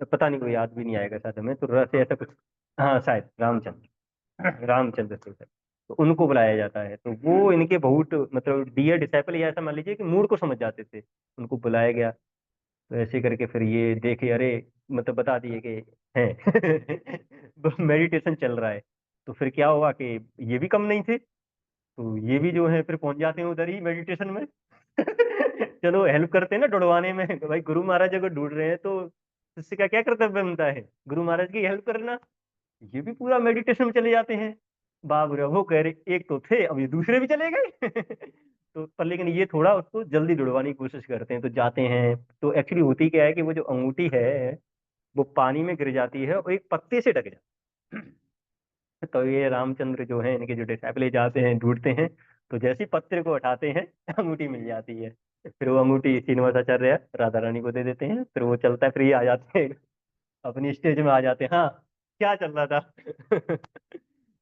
पता नहीं, कोई याद भी नहीं आएगा शायद हमें, तो र से ऐसा कुछ, हाँ शायद रामचंद्र रामचंद्र से। तो उनको बुलाया जाता है, तो वो इनके बहुत मतलब डियर डिसाइपल, या ऐसा मान लीजिए कि मूड को समझ जाते थे, उनको बुलाया गया। तो ऐसे करके फिर ये देखे, अरे मतलब बता दिए कि है मेडिटेशन चल रहा है। तो फिर क्या हुआ कि ये भी कम नहीं थे, तो ये भी जो है फिर पहुंच जाते हैं उधर ही मेडिटेशन में चलो हेल्प करते हैं ना ढूंढवाने में, भाई गुरु महाराज अगर ढूंढ रहे हैं तो शिष्य का क्या कर्तव्य बनता है, गुरु महाराज की हेल्प करना। ये भी पूरा मेडिटेशन में चले जाते हैं। बाप रे, वो कह रहे एक तो थे, अब ये दूसरे भी चले गए तो पर लेकिन ये थोड़ा उसको जल्दी जुड़वाने की कोशिश करते हैं, तो जाते हैं। तो एक्चुअली होती क्या है कि वो जो अंगूठी है वो पानी में गिर जाती है और एक पत्ते से ढक जाती है। तो ये रामचंद्र जो है इनके जो डिसाइपल जाते हैं ढूंढते हैं, तो जैसे ही पत्ते को हटाते हैं अंगूठी मिल जाती है। फिर वो अंगूठी श्रीनिवासाचार्य राधा रानी को दे देते हैं, फिर वो चलता है, फिर ये आ जाते हैं अपनी स्टेज में आ जाते हैं। हाँ, क्या चल रहा था?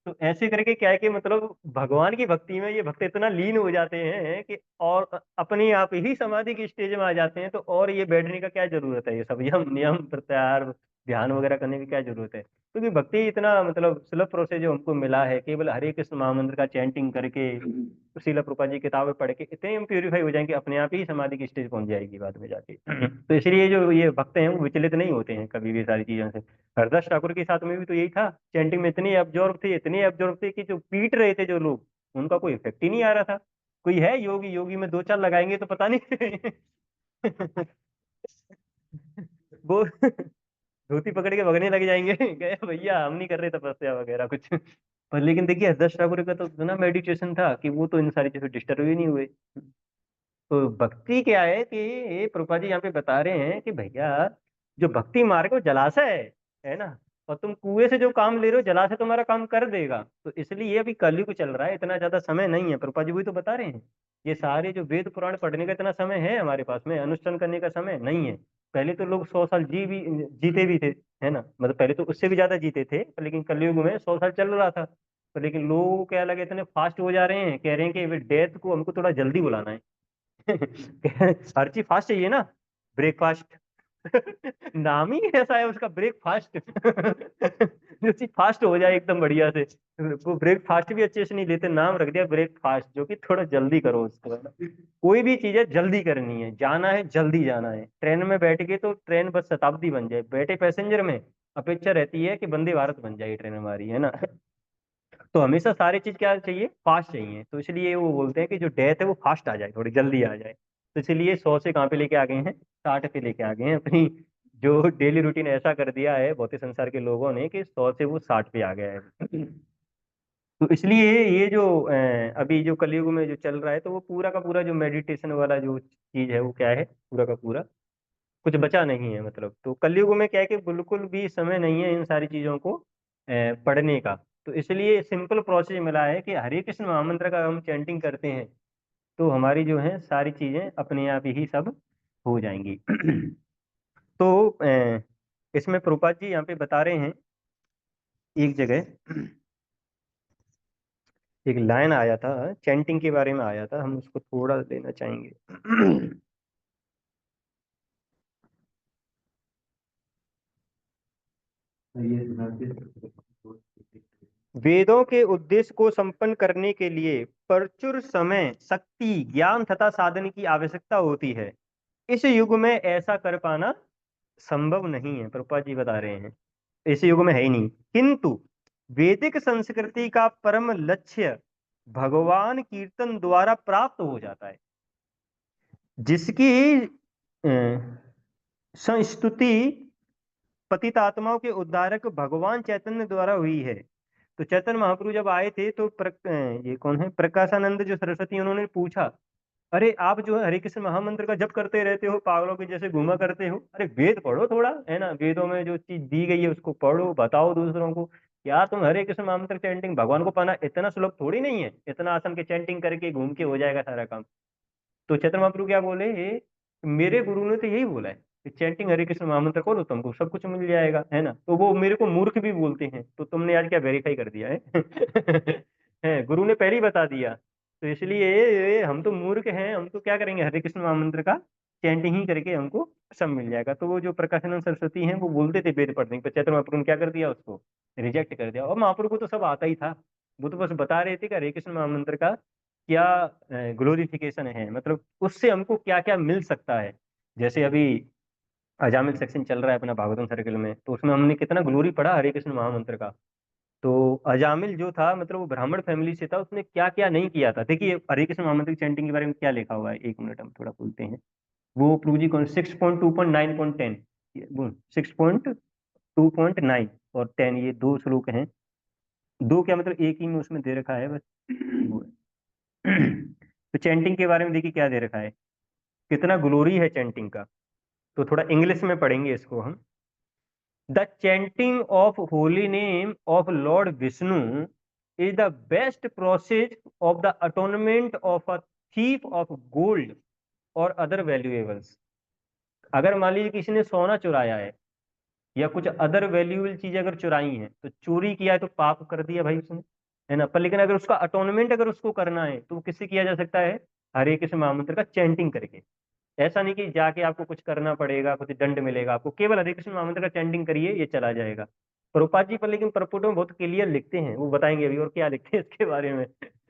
तो ऐसे करके क्या है कि मतलब भगवान की भक्ति में ये भक्त इतना लीन हो जाते हैं कि और अपने आप ही समाधि की स्टेज में आ जाते हैं। तो और ये बैठने का क्या जरूरत है? ये सब यम नियम प्रत्याहार ध्यान वगैरह करने की क्या जरूरत है? क्योंकि भक्ति इतना मतलब सुलभ प्रोसेस जो हमको मिला है, केवल हरे कृष्ण महामंत्र का चैंटिंग करके, श्रील प्रभुपाद जी की किताबें पढ़ के इतने हम प्यूरिफाई हो जाएंगे, अपने आप ही समाधि की स्टेज पहुंच जाएगी बाद में जाके। तो इसलिए जो ये भक्त हैं वो विचलित नहीं होते हैं कभी भी सारी चीजों से। हरदास ठाकुर के साथ में भी तो यही था, चैंटिंग में इतने एब्जॉर्ब थे कि जो पीट रहे थे जो लोग, उनका कोई इफेक्ट ही नहीं आ रहा था। कोई है योगी, योगी में दो चार लगाएंगे तो पता नहीं वो धोती पकड़ के भगने लग जाएंगे गए भैया हम नहीं कर रहे तपस्या वगैरह कुछ। पर लेकिन देखिए हरदास ठाकुर का तो इतना मेडिटेशन था कि वो तो इन सारी चीजों डिस्टर्ब ही नहीं हुए। तो भक्ति क्या है कि ये प्रभुपाद जी यहाँ पे बता रहे हैं कि भैया जो भक्ति मार्ग है वो जलाशय है ना, और तुम कुएं से जो काम ले रहे हो जलाशय तुम्हारा काम कर देगा। तो इसलिए ये अभी कलयुग चल रहा है, इतना ज्यादा समय नहीं है। प्रभुपाद जी वही तो बता रहे हैं, ये सारे जो वेद पुराण पढ़ने का इतना समय है हमारे पास में, अनुष्ठान करने का समय नहीं है। पहले तो लोग 100 साल जीते भी थे, है ना, मतलब पहले तो उससे भी ज्यादा जीते थे, पर लेकिन कलयुग में 100 साल चल रहा था। पर लेकिन लोगों को क्या लगे इतने फास्ट हो जा रहे हैं, कह रहे हैं कि डेथ को हमको थोड़ा जल्दी बुलाना है। हर चीज फास्ट चाहिए ना, ब्रेकफास्ट नाम ही ऐसा है उसका, ब्रेकफास्ट जो चीज फास्ट हो जाए एकदम बढ़िया से। वो ब्रेकफास्ट भी अच्छे से नहीं लेते, नाम रख दिया ब्रेकफास्ट, जो कि थोड़ा जल्दी करो उसको। कोई भी चीज है जल्दी करनी है, जाना है जल्दी जाना है। ट्रेन में बैठ के तो ट्रेन बस शताब्दी बन जाए, बैठे पैसेंजर में अपेक्षा रहती है कि वंदे भारत बन जाए ट्रेन हमारी, है ना। तो हमेशा सारी चीज क्या चाहिए, फास्ट चाहिए। तो इसलिए वो बोलते हैं कि जो डेथ है वो फास्ट आ जाए, थोड़ी जल्दी आ जाए। तो इसलिए 100 से कहाँ पे लेके आ गए हैं, 60 पे लेके आ गए हैं अपनी। जो डेली रूटीन ऐसा कर दिया है भौतिक संसार के लोगों ने कि 100 से वो 60 पे आ गया है। तो इसलिए ये जो अभी जो कलयुग में जो चल रहा है, तो वो पूरा का पूरा जो मेडिटेशन वाला जो चीज है वो क्या है, पूरा का पूरा कुछ बचा नहीं है। मतलब तो कलयुग में क्या है कि बिल्कुल भी समय नहीं है इन सारी चीजों को पढ़ने का। तो इसलिए सिंपल प्रोसेस मिला है कि हरे कृष्ण महामंत्र का हम चैंटिंग करते हैं तो हमारी जो है सारी चीजें अपने आप ही सब हो जाएंगी। तो इसमें प्रभुपाद जी यहाँ पे बता रहे हैं एक जगह, एक लाइन आया था चैंटिंग के बारे में आया था, हम उसको थोड़ा लेना चाहेंगे। वेदों के उद्देश्य को संपन्न करने के लिए प्रचुर समय, शक्ति, ज्ञान तथा साधन की आवश्यकता होती है। इस युग में ऐसा कर पाना संभव नहीं है, प्रभुपाद जी बता रहे हैं। इस युग में है ही नहीं। किंतु वैदिक संस्कृति का परम लक्ष्य भगवान कीर्तन द्वारा प्राप्त हो जाता है, जिसकी संस्तुति पतित आत्माओं के उद्धारक भगवान चैतन्य द्वारा हुई है। तो चैतन्य महाप्रभु जब आए थे तो ये कौन है, प्रकाशानंद जो सरस्वती, उन्होंने पूछा, अरे आप जो है हरे कृष्ण महामंत्र का जप करते रहते हो, पागलों के जैसे घूमा करते हो, अरे वेद पढ़ो थोड़ा, है ना, वेदों में जो चीज दी गई है उसको पढ़ो, बताओ दूसरों को। क्या तुम हरे कृष्ण महामंत्र चैंटिंग, भगवान को पाना इतना सुलभ थोड़ी नहीं है, इतना आसान के चैंटिंग करके घूम के हो जाएगा सारा काम। तो चैतन्य महाप्रभु क्या बोले, मेरे गुरु ने तो यही बोला है कि चैंटिंग हरे कृष्ण महामंत्र करो तुमको सब कुछ मिल जाएगा, है ना। तो वो मेरे को मूर्ख भी बोलते हैं, तो तुमने आज क्या वेरीफाई कर दिया है? है, गुरु ने पहले ही बता दिया। तो इसलिए हम तो मूर्ख हैं, हम तो क्या करेंगे, हरे कृष्ण महामंत्र का चैंटिंग ही करके हमको सब मिल जाएगा। तो वो जो प्रकाशानंद सरस्वती हैं वो बोलते थे वेद पढ़ने पर, चैतन्य महाप्रभु ने क्या कर दिया, उसको रिजेक्ट कर दिया। और महाप्रभु को तो सब आता ही था, वो तो बस बता रहे थे कि हरे कृष्ण महामंत्र का क्या ग्लोरिफिकेशन है, मतलब उससे हमको क्या क्या मिल सकता है। जैसे अभी अजामिल सेक्शन चल रहा है अपना भागवतम सर्कल में, तो उसमें हमने कितना ग्लोरी पढ़ा हरे कृष्ण महामंत्र का। तो अजामिल जो था मतलब वो ब्राह्मण फैमिली से था, उसने क्या क्या नहीं किया था। देखिए हरे कृष्ण महामंत्र की चैंटिंग के बारे में क्या लिखा हुआ है, एक मिनट हम थोड़ा बोलते हैं। वो प्रभु जी कौन, 6.2.9.10, 6.2.9 और 10, ये दो श्लोक हैं। दो क्या मतलब एक ही में उसमें दे रखा है बस। वो है। तो चैंटिंग के बारे में देखिए क्या दे रखा है, कितना ग्लोरी है चैंटिंग का। तो थोड़ा इंग्लिश में पढ़ेंगे इसको हम। The chanting of Holi name of Lord Vishnu is the best process of the atonement of a thief of gold और अदर वैल्यूएबल्स। अगर मान लीजिए किसी ने सोना चुराया है या कुछ अदर वैल्यूएबल चीजें अगर चुराई हैं, तो चोरी किया है तो पाप कर दिया भाई उसने, है ना। पर लेकिन अगर उसका अटोनमेंट अगर उसको करना है तो वो किससे किया जा सकता है, हरे कृष्ण महामंत्र का चैंटिंग करके। ऐसा नहीं कि जाके आपको कुछ करना पड़ेगा, कुछ दंड मिलेगा आपको, केवल हरे कृष्ण महामंत्र का चैंटिंग करिए, ये चला जाएगा। प्रभुपाद जी पर लेकिन परपुट में बहुत क्लियर लिखते हैं, वो बताएंगे अभी और क्या लिखते हैं इसके बारे में।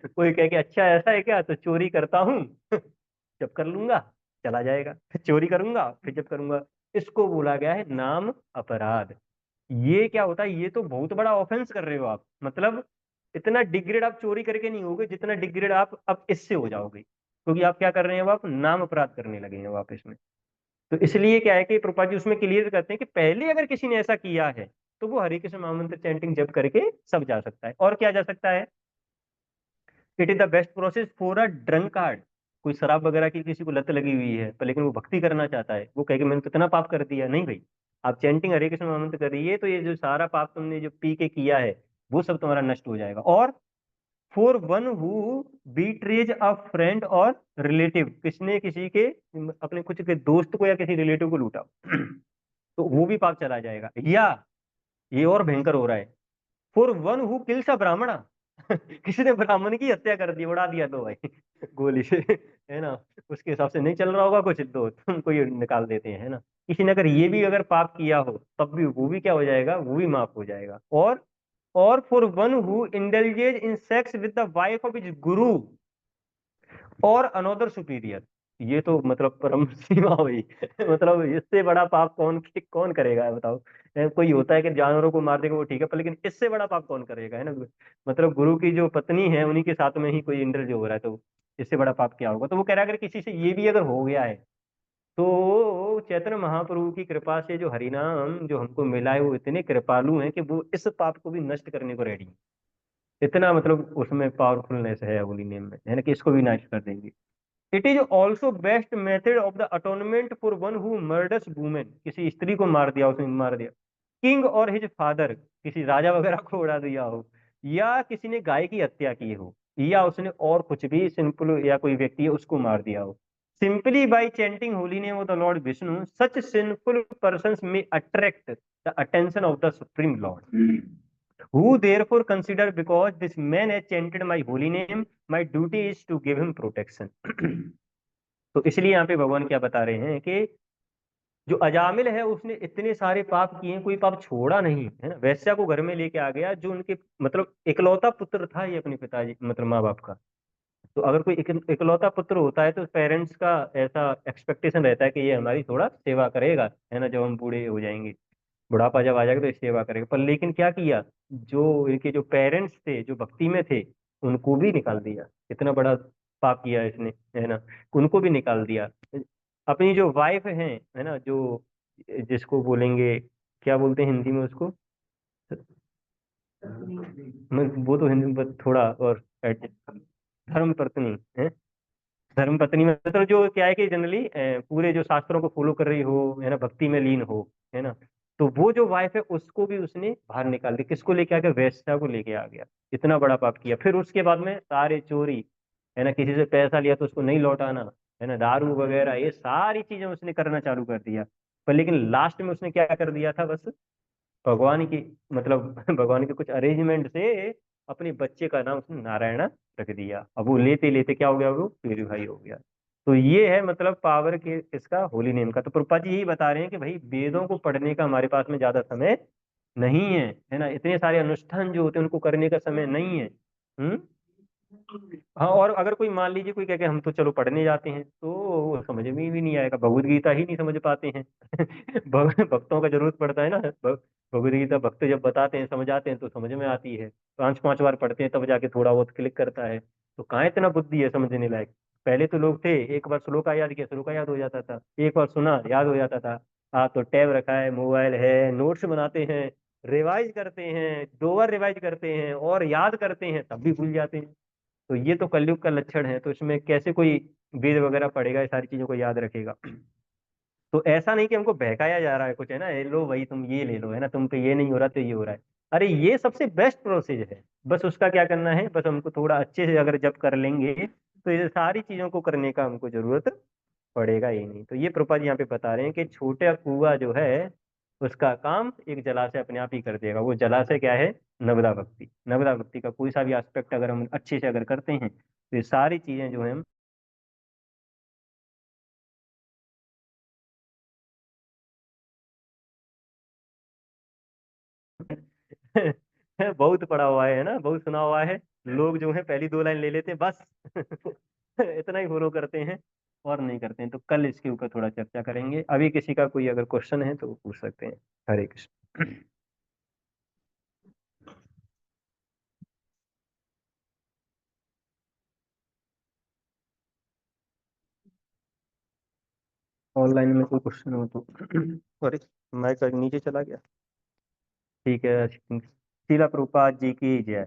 कोई कहे कि अच्छा ऐसा है क्या, तो चोरी करता हूँ जब कर लूंगा चला जाएगा, फिर चोरी करूंगा फिर जब करूंगा। इसको बोला गया है नाम अपराध। ये क्या होता है, ये तो बहुत बड़ा ऑफेंस कर रहे हो आप, मतलब इतना डिग्रेड आप चोरी करके नहीं होगे जितना डिग्रेड आप अब इससे हो जाओगे, क्योंकि आप क्या कर रहे हैं, अब आप नाम अपराध करने लगे हैं वापस में। तो इसलिए क्या है कि प्रभुपाद जी उसमें क्लियर करते हैं कि पहले अगर किसी ने ऐसा किया है तो वो हरे कृष्ण महामंत्र चैंटिंग जब करके सब जा सकता है। और क्या जा सकता है, it is the best process for a drunkard. कोई शराब वगैरह की किसी को लत लगी हुई है पर लेकिन वो भक्ति करना चाहता है, वो कहे कि मैंने तो इतना पाप कर दिया, नहीं भाई, आप चैंटिंग हरे कृष्ण महामंत्र कर रही है तो ये जो सारा पाप तुमने जो पी के किया है वो सब तुम्हारा नष्ट हो जाएगा। और for one who betrays a friend और रिलेटिव, किसने किसी के अपने कुछ के दोस्त को या किसी रिलेटिव को लूटा तो वो भी पाप चला जाएगा। या ये और भयंकर हो रहा है, फॉर वन हु किल्स अ ब्राह्मणा किसी ने ब्राह्मण की हत्या कर दी, उड़ा दिया, दो भाई गोली से, है ना। उसके हिसाब से नहीं चल रहा होगा कुछ, तो तुमको ये निकाल देते हैं, है ना। किसी ने अगर ये भी अगर पाप किया हो तब भी वो भी क्या हो जाएगा, वो भी माफ हो जाएगा। और for one who indulges in sex with the wife of his guru और अनोदर सुपीरियर, ये तो मतलब परम सीमा हुई मतलब इससे बड़ा पाप कौन करेगा बताओ। कोई होता है कि जानवरों को मार देगा वो ठीक है, पर लेकिन इससे बड़ा पाप कौन करेगा, है ना। मतलब गुरु की जो पत्नी है उन्हीं के साथ में ही कोई इंद्र जो हो रहा है, तो इससे बड़ा पाप क्या होगा। तो वो कह रहा है अगर किसी से ये भी अगर हो गया है तो चैतन्य महाप्रभु की कृपा से जो हरिनाम जो हमको मिला है वो इतने कृपालु हैं कि वो इस पाप को भी नष्ट करने को रेडी है। इतना मतलब उसमें पावरफुलनेस है होली नेम में, है ना, कि इसको भी नष्ट कर देंगे। It is also best method of the atonement for one who murders women, किसी स्त्री को मार दिया, उसने मार दिया। किंग और हिज फादर, किसी राजा वगैरह को उड़ा दिया हो, या किसी ने गाय की हत्या की हो, या उसने और कुछ भी सिंपल, या कोई व्यक्ति है उसको मार दिया हो, simply by chanting holy name of the Lord Vishnu such sinful person may attract the attention of the Supreme Lord, who therefore consider because this man has chanted my holy name, my duty is to give him protection। तो इसलिए यहाँ पे भगवान क्या बता रहे हैं कि जो अजामिल है उसने इतने सारे पाप किए, कोई पाप छोड़ा नहीं, है ना। वैश्या को घर में लेके आ गया जो उनके मतलब इकलौता पुत्र था ये अपने पिताजी मतलब माँ बाप का। तो अगर कोई इकलौता पुत्र होता है तो पेरेंट्स का ऐसा एक्सपेक्टेशन रहता है कि ये हमारी थोड़ा सेवा करेगा, है ना, जब हम बूढ़े हो जाएंगे, बुढ़ापा जब आ जाएगा तो ये सेवा करेगा। पर लेकिन क्या किया, जो इनके जो पेरेंट्स थे जो भक्ति में थे उनको भी निकाल दिया, इतना बड़ा पाप किया इसने, है ना, उनको भी निकाल दिया। अपनी जो वाइफ है ना, जो जिसको बोलेंगे, क्या बोलते हैं हिंदी में उसको, वो तो हिंदी में थोड़ा और धर्म पत्नी है। धर्म पत्नी में मतलब जो क्या है कि जनरली पूरे जो शास्त्रों को फॉलो कर रही हो, है ना, भक्ति में लीन हो, है ना। तो वो जो वाइफ है उसको भी उसने बाहर निकाल दिया, किसको लेके आ गया, वेश्या को लेके आ गया। इतना बड़ा पाप किया। फिर उसके बाद में सारे चोरी, है ना, किसी से पैसा लिया तो उसको नहीं लौटाना, है ना, दारू वगैरह ये सारी चीजें उसने करना चालू कर दिया। पर लेकिन लास्ट में उसने क्या कर दिया था, बस भगवान की मतलब भगवान के कुछ अरेंजमेंट से अपने बच्चे का नाम उसने नारायण रख दिया। अब वो लेते लेते क्या हो गया, वो प्यूरिफाई हो गया। तो ये है मतलब पावर के इसका होली नेम का। तो प्रभुपाद जी यही बता रहे हैं कि भाई वेदों को पढ़ने का हमारे पास में ज्यादा समय नहीं है ना, इतने सारे अनुष्ठान जो होते हैं उनको करने का समय नहीं है। हम्म। हाँ, और अगर कोई मान लीजिए कोई कह के हम तो चलो पढ़ने जाते हैं तो वो समझ में भी नहीं आएगा, भगवत गीता ही नहीं समझ पाते हैं भक्तों का जरूरत पड़ता है ना, भगवत गीता भक्त जब बताते हैं समझाते हैं तो समझ में आती है, 5-5 बार पढ़ते हैं तब जाके थोड़ा बहुत क्लिक करता है। तो कहाँ इतना बुद्धि है समझने लायक। पहले तो लोग थे एक बार श्लोका याद किया श्लोका याद हो जाता था, एक बार सुना याद हो जाता था। आप तो टैब रखा है, मोबाइल है, नोट्स बनाते हैं, रिवाइज करते हैं, 2 बार रिवाइज करते हैं और याद करते हैं तब भी भूल जाते हैं। तो ये तो कलयुग का लक्षण है, तो इसमें कैसे कोई वेद वगैरह पढ़ेगा, ये सारी चीजों को याद रखेगा। तो ऐसा नहीं कि हमको बहकाया जा रहा है कुछ, है ना, ये लो भाई तुम ये ले लो, है ना, तुम पे ये नहीं हो रहा तो ये हो रहा है। अरे ये सबसे बेस्ट प्रोसेस है, बस उसका क्या करना है, बस हमको थोड़ा अच्छे से अगर जब कर लेंगे तो ये सारी चीजों को करने का हमको जरूरत पड़ेगा ही नहीं। तो ये प्रभुपाद जी यहाँ पे बता रहे हैं कि छोटा कुआं जो है उसका काम एक जलाशय अपने आप ही कर देगा। वो जलाशय क्या है, नवदा भक्ति। नवदा भक्ति का कोई सा भी एस्पेक्ट अगर हम अच्छे से अगर करते हैं तो ये सारी चीजें जो है हम बहुत पढ़ा हुआ है ना, बहुत सुना हुआ है। लोग जो है पहली दो लाइन ले लेते हैं बस। इतना ही फॉलो करते हैं और नहीं करते हैं। तो कल इसके ऊपर थोड़ा चर्चा करेंगे। अभी किसी का कोई अगर क्वेश्चन है तो वो पूछ सकते हैं। हरे कृष्ण। ऑनलाइन में कोई क्वेश्चन हो तो। सॉरी, मैं नीचे चला गया। ठीक है, शीला प्रभुपाद जी की जय।